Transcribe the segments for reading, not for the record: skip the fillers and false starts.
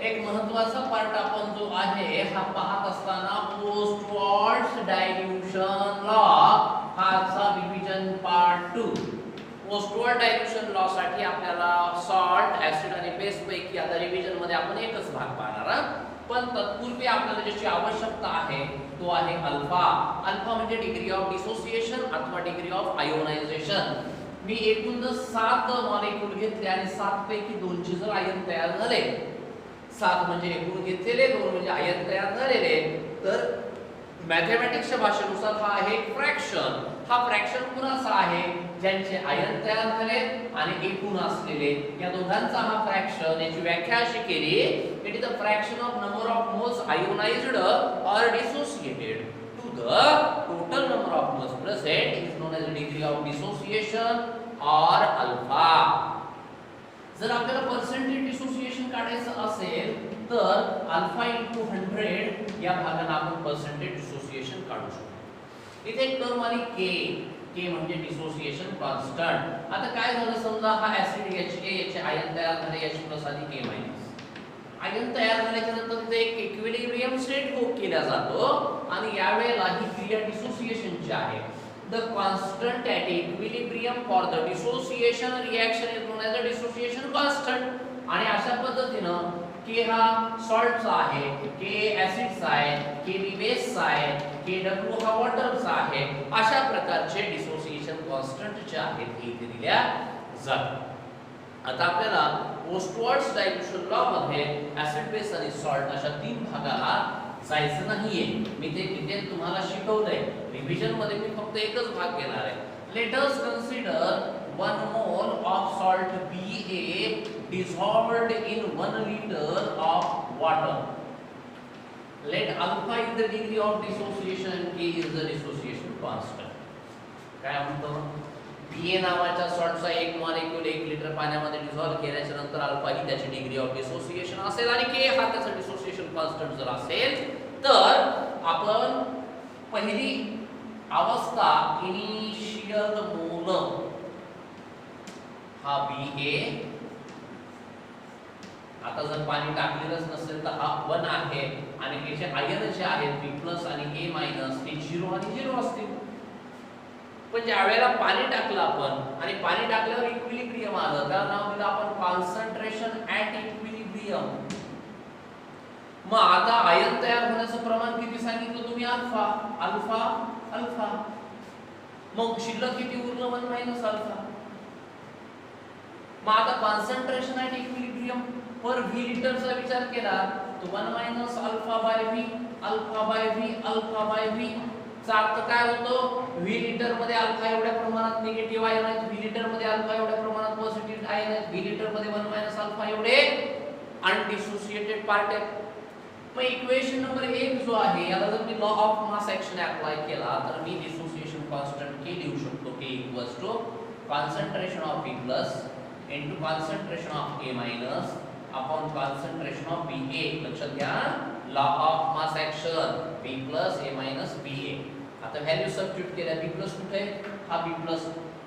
एक महत्त्वाचा पार्ट आपण जो आहे हा पाहत असताना पोस्टवर्ड्स डायल्यूशन लॉ हाचा revision part 2. Ostwald dilution law साठी आपल्याला सॉल्ट, ऍसिड आणि बेस पैकी आता रिव्हिजन मध्ये आपण एकच भाग पाहणार आहोत. पण तत्पूर्वी आपल्याला ज्याची आवश्यकता आहे तो आहे अल्फा. अल्फा म्हणजे डिग्री ऑफ डिसोसिएशन अथवा डिग्री ऑफ आयोनायझेशन. मी एकूण 7 मॉलिक्यूल घेतले आणि 7 पैकी 2 चे जर आयन तयार झाले, 7 म्हणजे एकूण घेतलेले, 2 म्हणजे आयन तयार झालेले, तर मॅथमॅटिक्सच्या भाषेनुसार हा आहे फ्रॅक्शन. हा फ्रॅक्शन कुणाचा आहे? ज्यांचे आयन तयार झाले आणि एकूण असलेले या दोघांचा हा फ्रॅक्शन. याची व्याख्या अशी केली, it is the fraction of number of moles ionized or dissociated to the total number of moles present is known as degree of dissociation or alpha. जर आपल्याला पर्सेंटेज डिसोसिएशन काढायचं असेल तर अल्फा * 100 या भागाला आपण पर्सेंटेज डिसोसिएशन काढू शकतो. इथे एक टर्म आली के म्हणजे डिसोसिएशन कॉन्स्टंट. आता काय झालं, समजा हा ऍसिड Ha याचे आयन तयार झाले H+ आणि K-. आयन तयार झाल्याच्या नंतर तिथे एक इक्विलिब्रियम स्टेट होप केला जातो आणि या वेळेला ही क्रिया डिसोसिएशनची आहे. The constant at equilibrium for the dissociation reaction is known as a dissociation constant. आणि अशा पद्धतीनं के हा सॉल्टचा आहे, के ऍसिडचा आहे, के बेसचा आहे, KW हा वॉटरचा आहे. अशा प्रकारचे डिसोसिएशन कॉन्स्टंट जे आहेत हे इथे दिल्या जातात. आता आपल्याला पोस्टवर्ड्स डायल्यूशन लॉ मध्ये ऍसिड, बेस आणि सॉल्ट अशा 3 भागाला जायचं नाहीये. मी ते डिटेल तुम्हाला शिकवलंय. रिव्हिजन मध्ये मी फक्त एकच भाग घेणार आहे. Let us consider 1 mole of salt BA dissolved in 1 liter of water. Let alpha is the degree of dissociation and K is the dissociation constant. काय म्हणतो? BA नावाच्या सॉल्टचा एक मॉलिक्यूल 1 लिटर पाण्यामध्ये डिसॉल्व केल्याच्या नंतर अल्फा ही त्याची डिग्री ऑफ डिसोसिएशन असेल आणि K हा त्याचा डिसोसिएशन कॉन्स्टंट जर असेल तर आपण पहिली अवस्था इनिशियल मोल हा BA. आता जर पाणी टाकलेलंच नसेल तर हा 1 आहे आणि याचे आयन जे आहेत B+ आणि A- ते 0 आणि 0 असतील. पण ज्या वेळेला पाणी टाकलं आपण आणि पाणी टाकल्यावर इक्विलिब्रियम आलं, त्याला नाव दिलं आपण कॉन्सन्ट्रेशन ॲट इक्विलिब्रियम. मग आता आयन तयार होण्याचं प्रमाण किती सांगितलं तुम्ही? Alpha alpha alpha. मग शिल्लक किती उरलं? 1 - अल्फा. मग आता concentration at equilibrium per V लिटरचा विचार केला तर 1 - alpha by V alpha by V alpha by V चा अर्थ काय होतो? V लिटर मध्ये अल्फा एवढ्या प्रमाणात निगेटिव्ह आयन आहेत, V लिटर मध्ये अल्फा एवढ्या प्रमाणात पॉझिटिव्ह आयन आहेत, V लिटर मध्ये 1 - अल्फा एवढे अनडिसोसिएटेड पार्ट आहेत. मग इक्वेशन नंबर 1 जो आहे याला जर मी law of mass action apply केला तर मी डिसोसिएशन कॉन्स्टंट K लिहू शकतो. K = concentration of B+ into concentration of A- upon concentration of BA. लक्षात घ्या, law of mass action B+ A- BA. आता व्हॅल्यू सबस्टिट्यूट केल्या. B+ कुठे आहे? हा B+.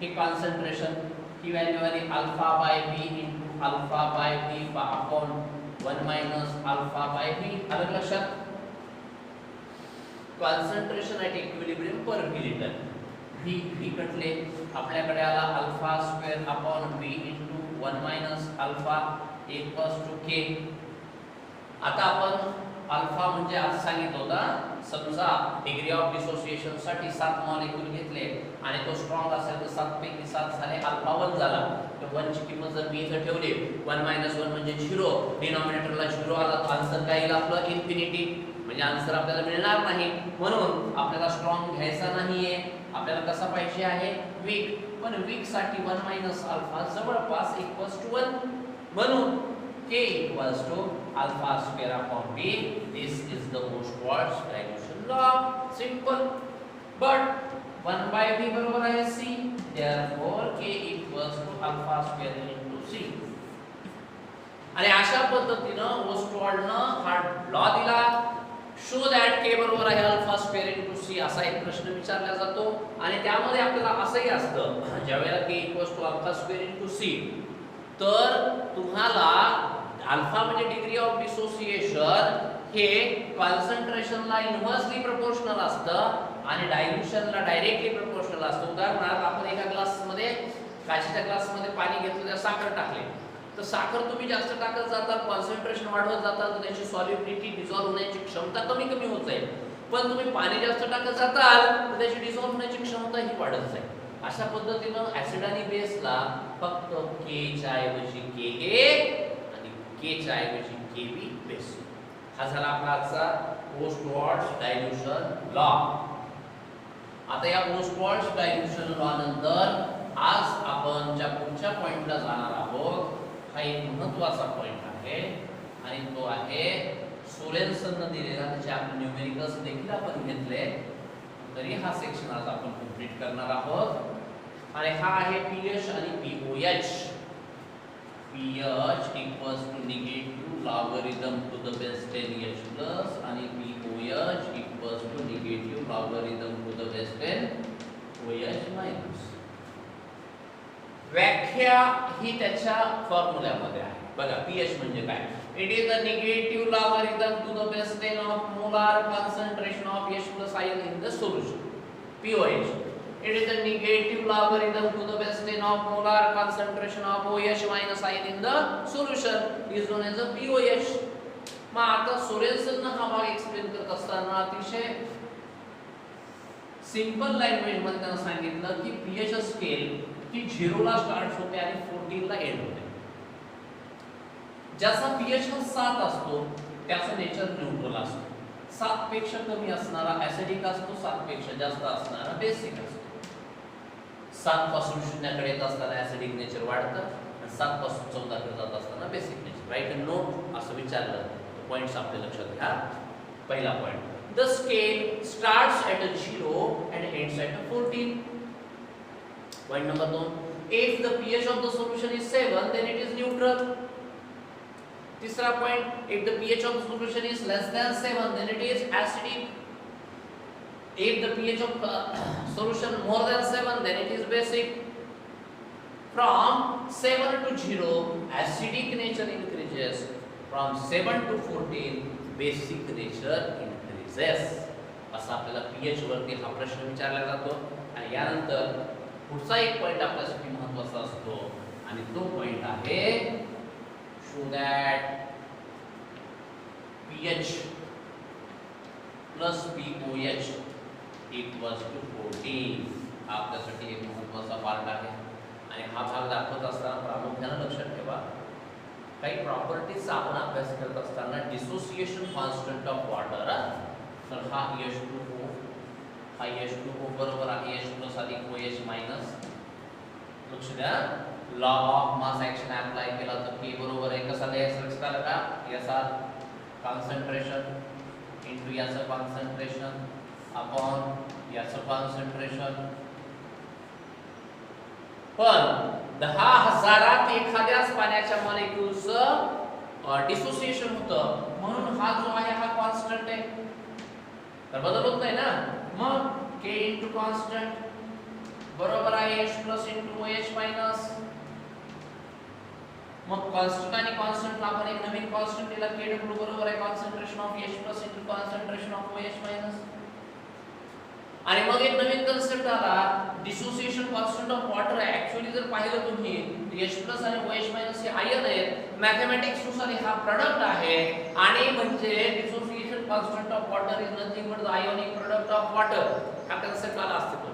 हे कॉन्सन्ट्रेशन, ही व्हॅल्यू आली alpha by B into alpha by B upon 1 - alpha by B. आलं लक्षात? Concentration at equilibrium per V litre. V कटले, आपल्याकडे आला alpha square upon B into 1 - alpha equals to K. आता आपण अल्फा म्हणजे आज सांगितलं होतं, समजा डिग्री ऑफ डिसोसिएशन साठी 7 मॉलिक्यूल घेतले आणि तो स्ट्रॉंग असेल तर 7 पैकी 7 झाले, अल्फा 1 झाला. तर 1 ची किंमत जर मी इथे ठेवली, 1 - 1 म्हणजे 0, डिनॉमिनेटरला 0 आला तर आन्सर काय येईल आपलं? इन्फिनिटी. म्हणजे आन्सर आपल्याला मिळणार नाही. म्हणून आपल्याला स्ट्रॉंग घ्यायचा नाहीये, आपल्याला कसा पाहिजे आहे? वीक. पण वीक साठी 1 - अल्फा जवळपास इक्वल्स टू 1. म्हणून K = alpha square upon B. This is the Ostwald's dilution law. Simple. But 1/B बरोबर आहे C. Therefore K = alpha square into C. आणि अशा पद्धतीनं पोस्टवर्डनं हा लॉ दिला. शो दॅट K बरोबर आहे अल्फा स्क्वेअर इनटू C असा एक प्रश्न विचारला जातो आणि त्यामध्ये आपल्याला असंही असतं, ज्यावेळेला K = alpha square into C तर तुम्हाला अल्फा म्हणजे डिग्री ऑफ डिसोसिएशन हे कॉन्सन्ट्रेशनला इन्व्हर्सली प्रोपोर्शनल असतं आणि डायल्युशनला डायरेक्टली प्रोपोर्शनल असतं. उदाहरणार्थ आपण एका ग्लासमध्ये काचेच्या ग्लासमध्ये पाणी घेतलं, त्यात साखर टाकले, तर साखर तुम्ही जास्त टाकत जाता, कॉन्सन्ट्रेशन वाढवत जाता, तर त्याची सॉल्युबिलिटी डिझॉल्व्ह होण्याची क्षमता कमी कमी होत जाईल. पण तुम्ही पाणी जास्त टाकत जाताल तर त्याची डिझॉल्व्ह होण्याची क्षमता ही वाढत जाईल. अशा पद्धतीनं ऍसिड आणि बेसला फक्त के च्या ऐवजी के आणि के च्या ऐवजी केबी बेस. हा झाला आपला आजचा पोस्ट-वॉर्ड्स डायल्यूशन लॉ. आता या पोस्ट-वॉर्ड्स डायल्यूशन लॉ नंतर आज आपण ज्या पुढच्या पॉइंटला जाणार आहोत, हा एक महत्त्वाचा पॉइंट आहे आणि तो आहे सोरेन्सनने दिलेला, त्याचे आपण न्यूमेरिकल्स देखील आपण घेतले, तरी हा सेक्शन आज आपण कंप्लीट करणार आहोत. आणि हा आहे पीएच आणि pOH. PH equals to negative logarithm to the base 10h plus आणि pOH equals to negative logarithm to the base 10OH minus. व्याख्या ही त्याच्या फॉर्म्युल्यामध्ये आहे. बघा पीएच म्हणजे काय? It is the negative logarithm to the base 10 of molar concentration of H plus ion in the solution. POH. It is the negative logarithm to the base 10 of molar concentration of OH minus ion in the solution is known as the POH. मग आता सोरेन्सनने हा भाग explain करत असताना अतिशय simple language मध्ये त्यांना सांगितलं की पीएच स्केल ही 0 ला स्टार्ट होते आणि 14 ला एंड होते. ज्याचा पीएच हा 7 असतो त्याचा नेचर न्यूट्रल असतो. 7 पेक्षा कमी असणारा ऍसिडिक असतो, 7 पेक्षा जास्त असणारा बेसिक असतो. 7 पासून 0 कडे येत असताना ऍसिडिक नेचर वाढतं आणि 7 पासून 14 कडे जात असताना basic nature. Right a note असं विचारलं तर पॉइंट्स आपल्या लक्षात घ्या. पहिला point, the scale starts at 0 and ends at 14. Point number 2, if the pH of the solution is 7 then it is neutral. तीसरा point, if the pH of the solution is less than 7 then it is acidic. If the pH of the solution more than 7 then it is basic. From 7 to 0 acidic nature increases, from 7 to 14 basic nature increases. असा आपल्याला pH वरती हा प्रश्न विचारला जातो. आणि यानंतर पुढचा एक पॉइंट आपल्यासाठी महत्त्वाचा असतो आणि तो पॉइंट आहे show that pH plus POH equals to 14. आपल्यासाठी एक महत्त्वाचा पार्ट आहे आणि हा भाग दाखवत असताना प्रामुख्याने लक्षात ठेवा काही प्रॉपर्टीज आपण अभ्यास करत असताना डिसोसिएशन कॉन्स्टंट ऑफ वॉटर. तर हा H2O, हा H2O बरोबर आहे H प्लस अधिक OH मायनस. लक्ष द्या, law of mass action apply केला तर K बरोबर आहे कसा लिहायचं लक्षात आलं का? याचा कॉन्सन्ट्रेशन इनटू याचं कॉन्सन्ट्रेशन अपॉन याचं कॉन्सन्ट्रेशन. पण 10,000 एखाद्याच पाण्याच्या मॉलिक्युल्सचं डिसोसिएशन होतं म्हणून हा जो आहे हा कॉन्स्टंट आहे, तर बदल होत नाही ना. मग K इनटू कॉन्स्टंट बरोबर आहे H plus into OH minus. मग कॉन्स्टंट आणि कॉन्स्टंटला आपण एक नवीन कॉन्स्टंट दिला Kw बरोबर आहे concentration of H plus into concentration of OH minus. आणि मग एक नवीन कन्सेप्ट आला dissociation constant of water. Actually जर पाहिलं तुम्ही H प्लस आणि OH मायनस हे आयन आहेत, मॅथमॅटिक्स नुसार हा प्रोडक्ट आहे आणि म्हणजे dissociation constant of water is nothing but the ionic product of water. हा कन्सेप्ट आला असतो.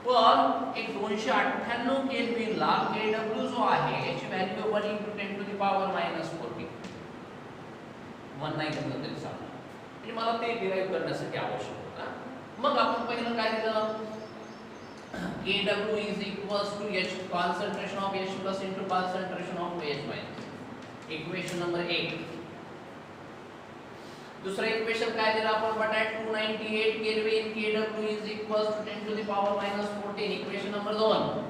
पण एक 298 केल्विनला Kw जो आहे याची व्हॅल्यू 1 × 10 टू द पॉवर -14. 1 नाही घेतलं तरी चालेल, म्हणजे मला ते डिराइव्ह करण्यासाठी आवश्यक होतं. मग आपण पहिलं काय दिलं, Kw is equals to H concentration of H plus into concentration of OH minus. Equation number 1. दुसरा इक्वेशन काय दिलं आपण but at 298 kelvin Kw is equals to 10 to the power -14. Equation number 2.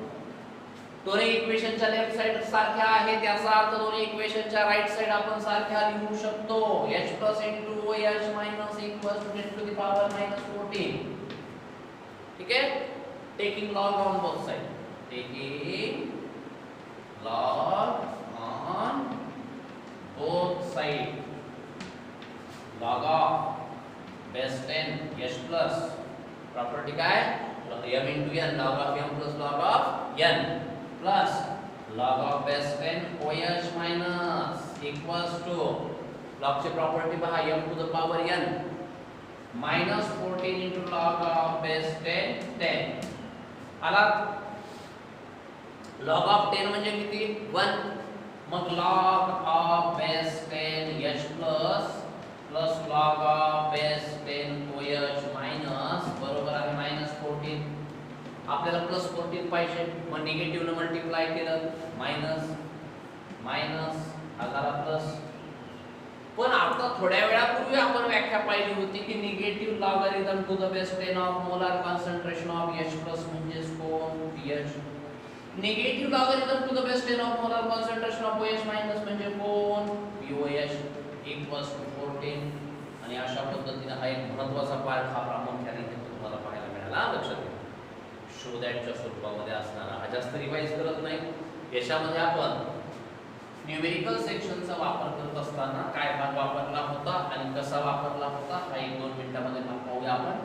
दोन्ही इक्वेशनच्या लेफ्ट साइड सारख्या आहेत, त्याचा अर्थ दोन्ही इक्वेशनच्या राइट साइड आपण सारख्या लिहू शकतो. H plus into OH minus equals to 10 to the power -14. ठीक है, taking log on both side, taking log on both side. log of base 10 h plus property काय m into n log of m plus log of n plus log of base 10 oh minus equals to log ची property पहा m to the power n minus 14 into log of base 10 10 आला log of 10 म्हणजे किती 1 मग log of base 10 h plus log of base 10 oh minus बरोबर आहे minus 14 आपल्याला plus 14 पाहिजे मग निगेटिव्ह ने मल्टिप्लाय केलं मायनस मायनस आला प्लस पण आता थोड्या वेळापूर्वी आपण व्याख्या पाहिली होती की negative logarithm to the base 10 of molar concentration of H plus म्हणजे कोण pH negative logarithm to the base 10 of molar concentration of OH minus म्हणजे कोण pOH इक्वल्स टू 14 आणि अशा पद्धतीने हा एक महत्त्वाचा पार्ट हा प्रामुख्याने इथे तुम्हाला पाहायला मिळाला लक्षात घ्या शो दॅटच्या स्वरूपामध्ये असणारा हा जास्त रिवाइज करत नाही याच्यामध्ये आपण न्यूमेरिकल सेक्शनचा वापर करत असताना काय भाग वापरला होता आणि कसा वापरला होता हा 1-2 मिनिटांमध्ये पाहूया आपण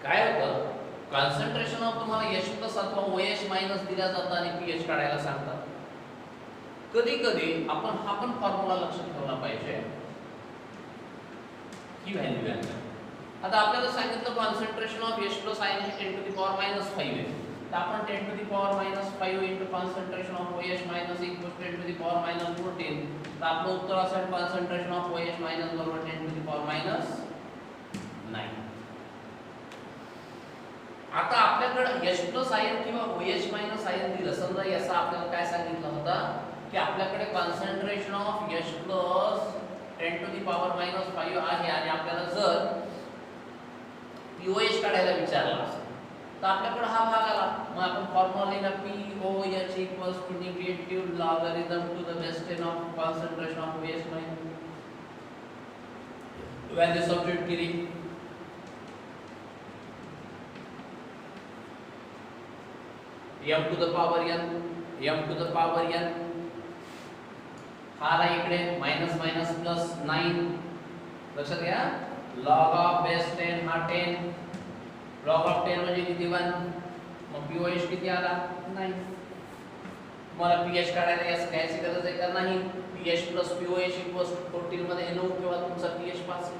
काय होतं कॉन्संट्रेशन ऑफ तुम्हाला H प्लस अथवा OH मायनस दिल्या जातं आणि pH काढायला सांगतात कधी कधी आपण हा पण फॉर्म्युला लक्षात ठेवला पाहिजे ही व्हॅल्यू आहे आता आपल्याला सांगितलं concentration of H plus ion हे 10 टू द पॉवर -5 आहे तर आपण 10 to the power -5 into concentration of OH minus equals 10 to the power -14 तर आपलं उत्तर असेल कॉन्संट्रेशन ऑफ OH मायनस बरोबर 10 टू द पॉवर -9 आता आपल्याकडे H प्लस आयन किंवा OH मायनस आयन दिलं समजा याचा आपल्याला काय सांगितलं होतं की आपल्याकडे concentration of H plus 10 to the power -5 आहे आणि आपल्याला जर pOH काढायला विचारला असेल तर आपल्याकडे हा भाग आला मग आपण फॉर्म्युला लिहिला pOH equals to negative logarithm to the base 10 of concentration of OH minus value substitute केली m to the power n हा आला इकडे मायनस मायनस प्लस 9 लक्षात घ्या log of base 10 हा 10 log of 10 म्हणजे किती 1 मग pOH किती आला 9 मला pH काढायला यास घ्यायची गरज आहे का नाही pH प्लस pOH इक्वल्स 14 मध्ये हे 9 किंवा तुमचा pH पास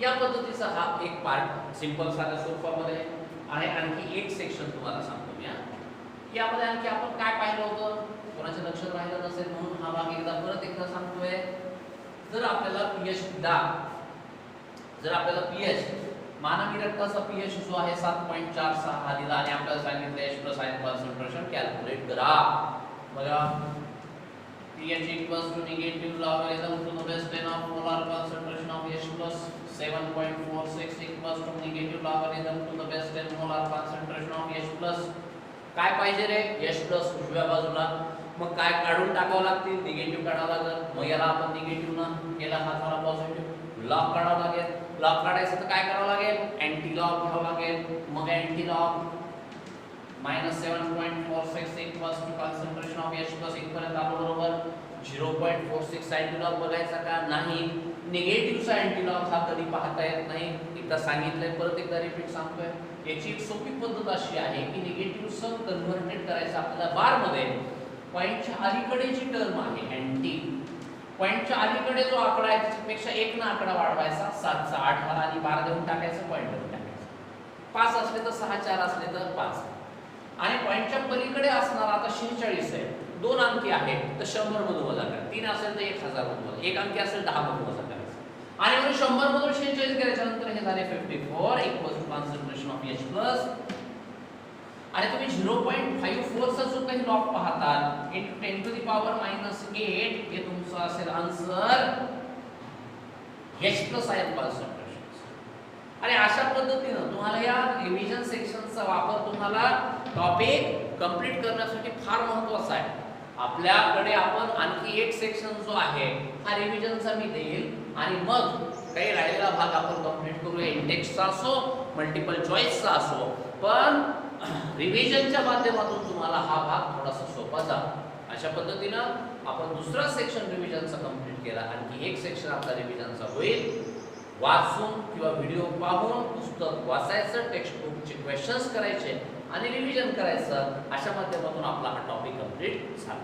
या पद्धतीचा हा एक पार्ट सिंपल साध्या स्वरूपामध्ये आहे आणखी एक सेक्शन तुम्हाला सांगतो मी यामध्ये आणखी आपण काय पाहिलं होतं कोणाच्या लक्षात राहिलं नसेल म्हणून हा भाग परत एकदा सांगतोय जर आपल्याला pH मानवी रक्ताचा pH जो आहे 7.46 हा दिला आणि आपल्याला सांगितलं H plus ion concentration calculate करा बघा pH equals to negative logarithm to the base 10 of molar concentration of H plus 7.46 equals to negative logarithm to the base 10 molar concentration of H plus काय पाहिजे रे H plus उजव्या बाजूला मग काय काढून टाकावं लागतील निगेटिव्ह काढावं लागेल मग याला आपण निगेटिव्ह न केला हा झाला पॉझिटिव्ह लॉग काढावं लागेल लॉग काढायचं तर काय करावं लागेल अँटी लॉग घ्यावं लागेल मग anti log -7.46 equals to concentration of H plus इथपर्यंत आलो बरोबर 0.46 अँटी लॉग बघायचा का नाही निगेटिव्हचा अँटी लॉग हा कधी पाहता येत नाही एकदा सांगितलंय परत एकदा रिपीट सांगतोय याची एक सोपी पद्धत अशी आहे की निगेटिव्ह सम कन्व्हर्टेड करायचं आपल्याला बार मध्ये पॉइंटच्या अलीकडे जी टर्म आहे अँटी पॉइंटच्या अलीकडे जो आकडा आहे त्याच्यापेक्षा एक ना आकडा वाढवायचा 7 चा 8 आला आणि बार देऊन टाकायचं पॉइंट देऊन टाकायचं 5 असले तर 6 4 असले तर 5 आणि पॉइंटच्या पलीकडे असणार आता 46 आहे दोन अंकी आहेत तर 100 मधून वजा करा 3 असेल तर 1000 मधून वजा एक अंकी असेल 10 मधून वजा करायचं आणि म्हणून 100 मधून 46 करायच्या नंतर हे झाले 54 equals to concentration of H plus आणि तुम्ही 0.54 चा जो काही लॉग पाहतात इनटू 10 टू द पॉवर -8 हे तुमचं असेल answer H plus ion concentration आणि अशा पद्धतीने तुम्हाला या रिव्हिजन सेक्शनचा वापर तुम्हाला टॉपिक कंप्लीट करण्यासाठी फार महत्त्वाचा आहे आपल्याकडे आपण आणखी एक सेक्शन जो आहे हा रिव्हिजनचा मी देईल आणि मग काही राहिलेला भाग आपण कंप्लीट करूया इंडेक्सचा असो मल्टिपल चॉईसचा असो पण रिव्हिजनच्या माध्यमातून तुम्हाला हा भाग थोडासा सोपा जातो. अशा पद्धतीनं आपण दुसरा सेक्शन रिव्हिजनचा कंप्लीट केला. आणखी एक सेक्शन आपला रिव्हिजनचा होईल. वाचून किंवा व्हिडिओ पाहून पुस्तक वाचायचं, टेक्स्ट बुकचे क्वेश्चन्स करायचे आणि रिव्हिजन करायचं. अशा माध्यमातून आपला हा टॉपिक कंप्लीट झाला.